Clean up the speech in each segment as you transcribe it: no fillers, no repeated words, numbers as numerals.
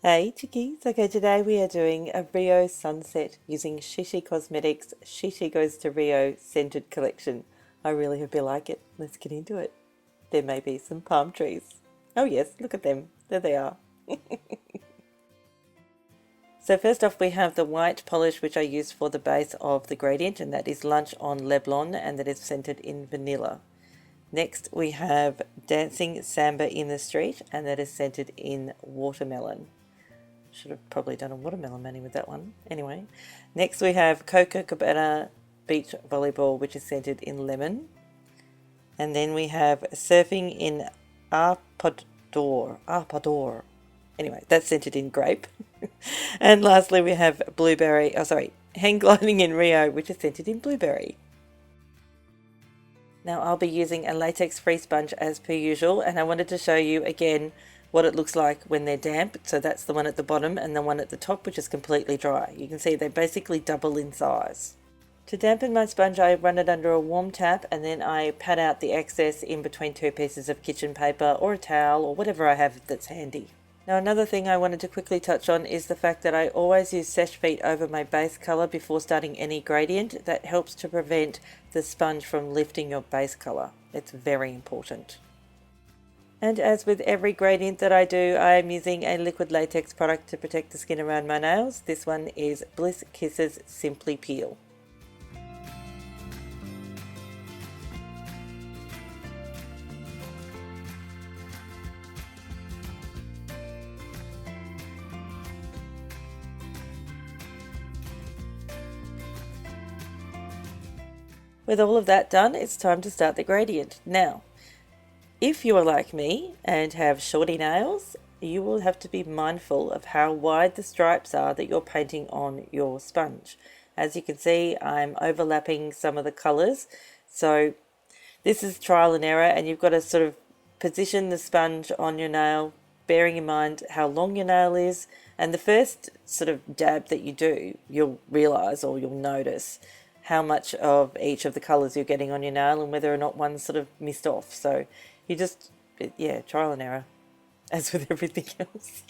Hey chickies, okay, today we are doing a Rio Sunset using Chi Cosmetics Chi Goes to Rio scented collection. I really hope you like it. Let's get into it. There may be some palm trees. Oh yes, look at them. There they are. So first off we have the white polish which I used for the base of the gradient, and that is Lunch on Leblon, and that is scented in vanilla. Next we have Dancing Samba in the Street, and that is scented in watermelon. Should have probably done a watermelon mani with that one. Anyway, next we have Copacabana Beach Volleyball, which is scented in lemon. And then we have Surfing in Arpoador. Anyway, that's scented in grape. And lastly we have Hang Gliding in Rio, which is scented in blueberry. Now I'll be using a latex free sponge as per usual, and I wanted to show you again what it looks like when they're damp. So that's the one at the bottom and the one at the top, which is completely dry. You can see they basically double in size. To dampen my sponge I run it under a warm tap, and then I pat out the excess in between two pieces of kitchen paper or a towel or whatever I have that's handy. Now another thing I wanted to quickly touch on is the fact that I always use Seche Vite over my base colour before starting any gradient. That helps to prevent the sponge from lifting your base colour. It's very important. And as with every gradient that I do, I am using a liquid latex product to protect the skin around my nails. This one is Bliss Kisses Simply Peel. With all of that done, it's time to start the gradient. Now, if you are like me and have shorty nails, you will have to be mindful of how wide the stripes are that you're painting on your sponge. As you can see, I'm overlapping some of the colours, so this is trial and error, and you've got to sort of position the sponge on your nail, bearing in mind how long your nail is, and the first sort of dab that you do, you'll realise or you'll notice how much of each of the colours you're getting on your nail and whether or not one's sort of missed off. So you just, yeah, trial and error, as with everything else.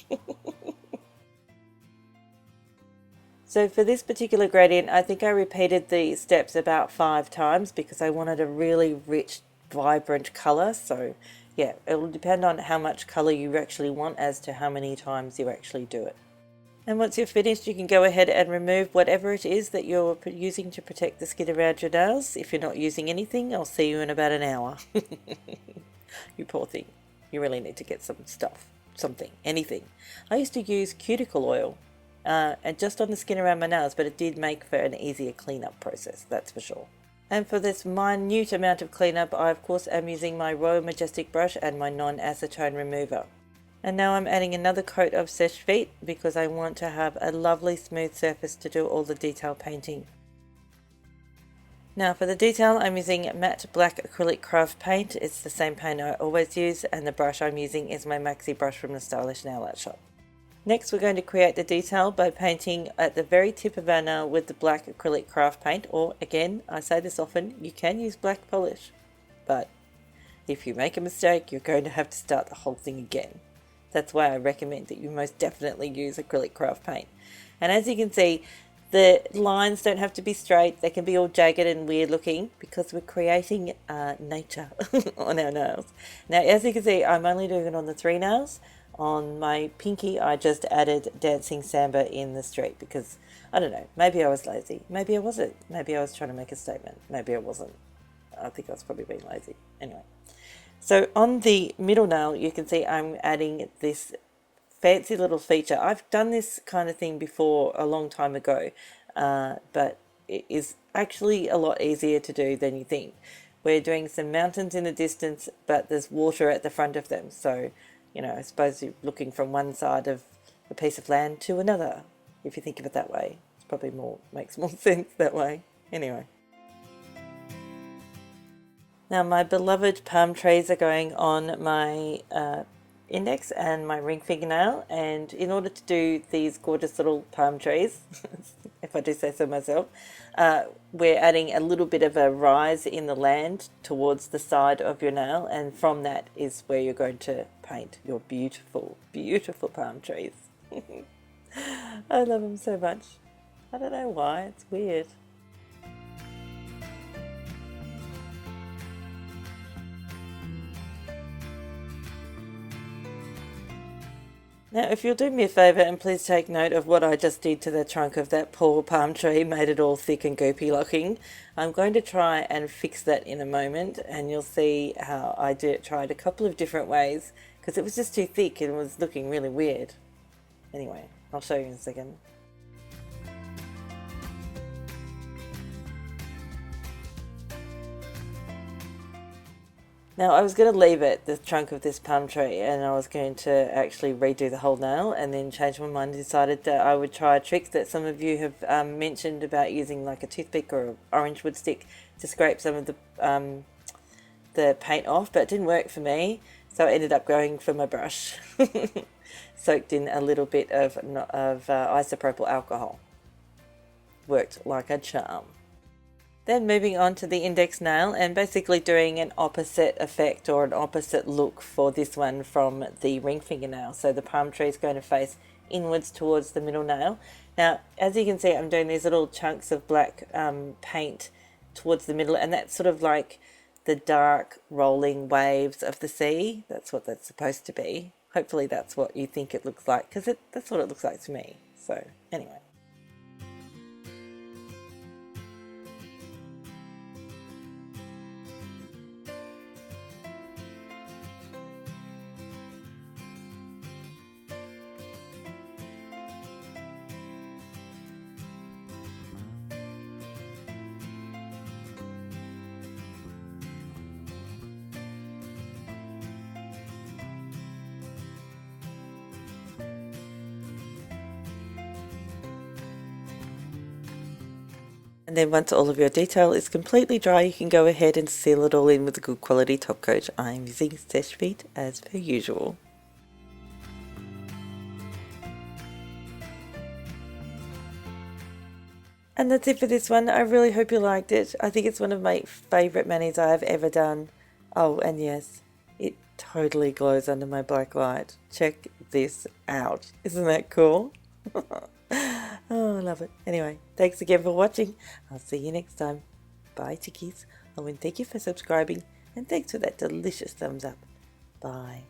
So for this particular gradient, I think I repeated the steps about 5 times because I wanted a really rich, vibrant colour. So yeah, it will depend on how much colour you actually want as to how many times you actually do it. And once you're finished, you can go ahead and remove whatever it is that you're using to protect the skin around your nails. If you're not using anything, I'll see you in about an hour. You poor thing. You really need to get some stuff, something, anything. I used to use cuticle oil and just on the skin around my nails, but it did make for an easier cleanup process, that's for sure. And for this minute amount of cleanup, I of course am using my Royal Majestic brush and my non-acetone remover. And now I'm adding another coat of Seche Vite because I want to have a lovely smooth surface to do all the detail painting. Now for the detail, I'm using matte black acrylic craft paint. It's the same paint I always use, and the brush I'm using is my MAXI brush from the Stylish Nail Art Shop. Next we're going to create the detail by painting at the very tip of our nail with the black acrylic craft paint, or again, I say this often, you can use black polish. But if you make a mistake, you're going to have to start the whole thing again. That's why I recommend that you most definitely use acrylic craft paint. And as you can see, the lines don't have to be straight. They can be all jagged and weird looking because we're creating nature on our nails. Now, as you can see, I'm only doing it on the 3 nails. On my pinky, I just added Dancing Samba in the Street because, I don't know, maybe I was lazy. Maybe I wasn't. Maybe I was trying to make a statement. Maybe I wasn't. I think I was probably being lazy. Anyway. So on the middle nail, you can see I'm adding this fancy little feature. I've done this kind of thing before a long time ago, but it is actually a lot easier to do than you think. We're doing some mountains in the distance, but there's water at the front of them. So, you know, I suppose you're looking from one side of a piece of land to another. If you think of it that way, it's probably makes more sense that way. Anyway. Now my beloved palm trees are going on my index and my ring fingernail, and in order to do these gorgeous little palm trees, if I do say so myself, we're adding a little bit of a rise in the land towards the side of your nail, and from that is where you're going to paint your beautiful, beautiful palm trees. I love them so much. I don't know why, it's weird. Now, if you'll do me a favour and please take note of what I just did to the trunk of that poor palm tree, made it all thick and goopy looking. I'm going to try and fix that in a moment, and you'll see how I tried a couple of different ways because it was just too thick and was looking really weird. Anyway, I'll show you in a second. Now I was going to leave it, the trunk of this palm tree, and I was going to actually redo the whole nail, and then changed my mind and decided that I would try a trick that some of you have mentioned about using like a toothpick or an orange wood stick to scrape some of the paint off, but it didn't work for me, so I ended up going for my brush. Soaked in a little bit of isopropyl alcohol. Worked like a charm. Then moving on to the index nail and basically doing an opposite effect or an opposite look for this one from the ring fingernail. So the palm tree is going to face inwards towards the middle nail. Now, as you can see, I'm doing these little chunks of black paint towards the middle, and that's sort of like the dark rolling waves of the sea. That's what that's supposed to be. Hopefully that's what you think it looks like, because that's what it looks like to me. So anyway. And then once all of your detail is completely dry, you can go ahead and seal it all in with a good quality top coat. I'm using Seche Vite as per usual. And that's it for this one. I really hope you liked it. I think it's one of my favourite manis I have ever done. Oh, and yes, it totally glows under my black light. Check this out. Isn't that cool? Oh, I love it. Anyway, thanks again for watching. I'll see you next time. Bye, chickies. Oh, and thank you for subscribing. And thanks for that delicious thumbs up. Bye.